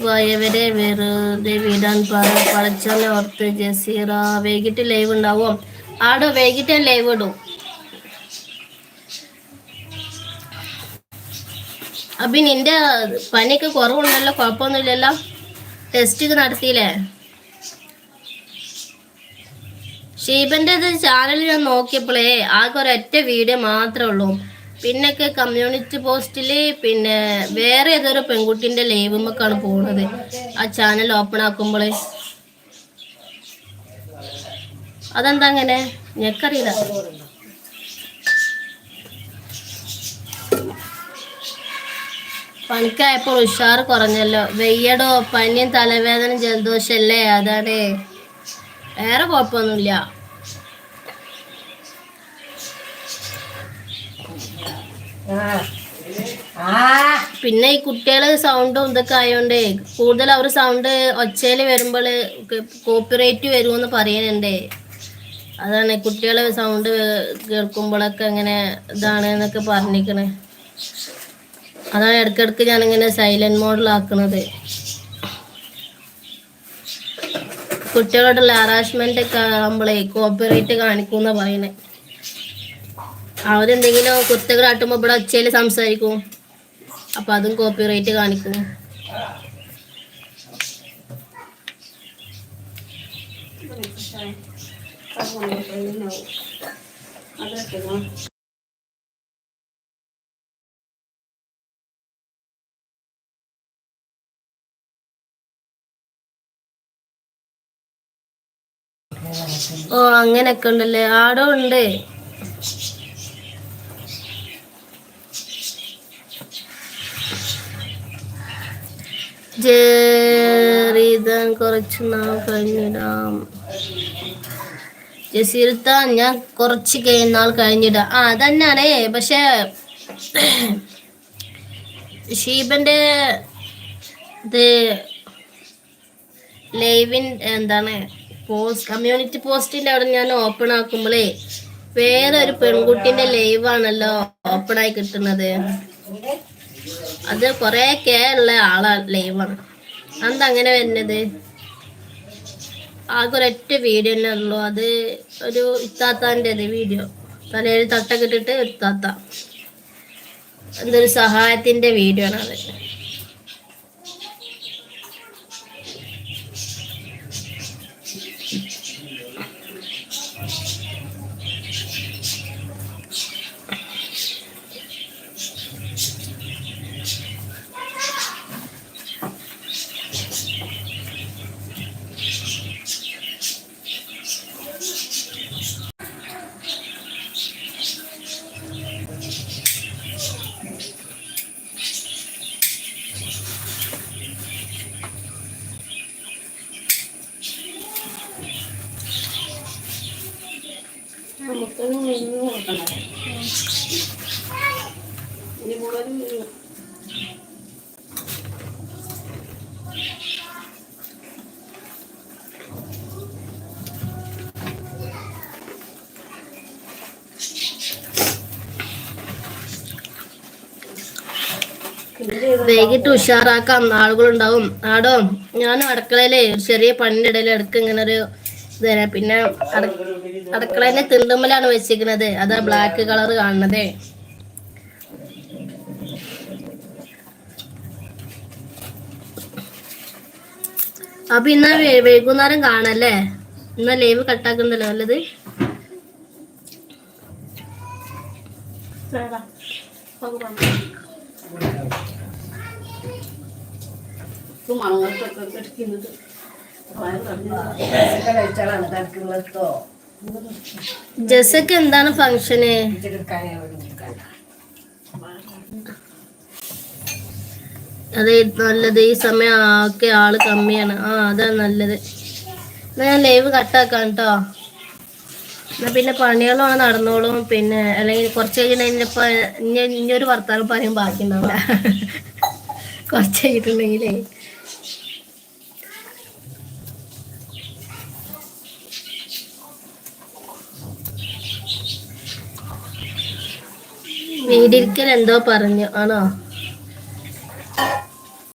വയവരെ വെറുതെ വിടാൻ പടച്ചോനെ ഓർത്ത് ജസീറ വൈകിട്ട് ലൈവ് ഉണ്ടാവും. ആടോ വൈകിട്ട് ഞാൻ ലൈവ് ഇടും. അപ്പൊ നിന്റെ പനിയൊക്കെ കുറവുണ്ടല്ലോ, കുഴപ്പമൊന്നുമില്ലല്ലോ? ടെസ്റ്റ് ഒക്കെ നടത്തിയില്ലേ? ഷീബന്റെ ചാനൽ ഞാൻ നോക്കിയപ്പോഴേ ആകെ ഒരൊറ്റ വീഡിയോ മാത്രമേ ഉള്ളൂ. പിന്നൊക്കെ കമ്മ്യൂണിറ്റി പോസ്റ്റില് പിന്നെ വേറെ ഏതൊരു പെൺകുട്ടിന്റെ ലൈവുമൊക്കെയാണ് പോകുന്നത്. ആ ചാനൽ ഓപ്പൺ ആക്കുമ്പോളേ അതെന്താ അങ്ങനെ ഞെക്കറിയില്ല. പണിക്കായപ്പോൾ ഉഷാർ കുറഞ്ഞല്ലോ. വെയ്യടോ, പനിയും തലവേദന ജലദോഷല്ലേ, അതാണ്. വേറെ കുഴപ്പമൊന്നുമില്ല. പിന്നെ ഈ കുട്ടികള് സൗണ്ടും ഇതൊക്കെ ആയോണ്ടേ കൂടുതൽ അവർ സൗണ്ട് ഒച്ചയില് വരുമ്പോൾ കോപ്പിറൈറ്റ് വരുമെന്ന് പറയുന്നുണ്ടേ. അതാണ് കുട്ടികളെ സൗണ്ട് കേൾക്കുമ്പോഴൊക്കെ ഇങ്ങനെ ഇതാണ് എന്നൊക്കെ പറഞ്ഞിരിക്കണേ. അതാണ് ഇടയ്ക്കിടയ്ക്ക് ഞാനിങ്ങനെ സൈലന്റ് മോഡിലാക്കുന്നത്. കുട്ടികളോടുള്ള ഹറാസ്മെന്റ് ഒക്കെ ആകുമ്പോഴേ കോപ്പിറൈറ്റ് കാണിക്കുന്ന പറയണേ. അവരെന്തെങ്കിലും കുത്തുകൾ കാട്ടുമ്പോ ഇവിടെ ഒച്ചയില് സംസാരിക്കും, അപ്പൊ അതും കോപ്പിറൈറ്റ് കാണിക്കും. ഓ അങ്ങനെയൊക്കെ ഉണ്ടല്ലേ. ആടോ ഉണ്ട്. ജറീദൻ കുറച്ച് നാൾ കഴിഞ്ഞിടാം. ജസീർത്ത ഞാൻ കുറച്ച് നാൾ കഴിഞ്ഞിടാം. അതന്നെയാണേ. പക്ഷെ ഷീബന്റെ ഇത് ലൈവിൻ എന്താണ് കമ്മ്യൂണിറ്റി പോസ്റ്റിന്റെ അവിടെ ഞാൻ ഓപ്പൺ ആക്കുമ്പോഴേ വേറെ ഒരു പെൺകുട്ടിന്റെ ലൈവാണല്ലോ ഓപ്പൺ ആയി കിട്ടുന്നത്. അത് കൊറേ ഉള്ള ആളാ ലൈവാണ്. എന്താ അങ്ങനെ വരുന്നത്? ആകെ ഒരൊറ്റ വീഡിയോ തന്നെ ഉള്ളൂ. അത് ഒരു ഇത്താത്താൻ്റെ വീഡിയോ, തലയിൽ തട്ടൊക്കെ ഇട്ടിട്ട് ഒരു താത്ത, എന്തൊരു സഹായത്തിന്റെ വീഡിയോ ആണ് അത്. വൈകിട്ട് ഉഷാറാക്കാൻ ആളുകളുണ്ടാവും. ആടോ ഞാനും അടുക്കളയിലെ ചെറിയ പണിന്റെ ഇടയിൽ ഇടക്ക് ഇങ്ങനെ ഒരു ഇതന്നെ. പിന്നെ അടുക്കളേന്റെ തിണ്ടുമ്മലാണ് വെച്ചിരിക്കുന്നത്. അതാ ബ്ലാക്ക് കളർ കാണുന്നതേ. അപ്പൊ ഇന്നാ വൈകുന്നേരം കാണല്ലേ. ഇന്നാ ലൈവ് കട്ടാക്കുന്നല്ലോ നല്ലത്. ജസക്ക് എന്താണ് ഫങ്ഷന്? അതെ നല്ലത്. ഈ സമയം ഒക്കെ ആള് കമ്മിയാണ്. അതാണ് നല്ലത്. എന്നാ ഞാൻ ലൈവ് കട്ടാക്കാം കേട്ടോ. എന്നാ പിന്നെ പണികളാണ് നടന്നോളും. പിന്നെ അല്ലെങ്കിൽ കുറച്ച് കഴിഞ്ഞിപ്പോ ഇനിയൊരു വർത്താനം പറയും ബാക്കി ഉണ്ടാവില്ല. കുറച്ച് കഴിഞ്ഞിട്ടുണ്ടെങ്കിലേ വീടിരിക്കൽ എന്തോ പറഞ്ഞു ആണോ?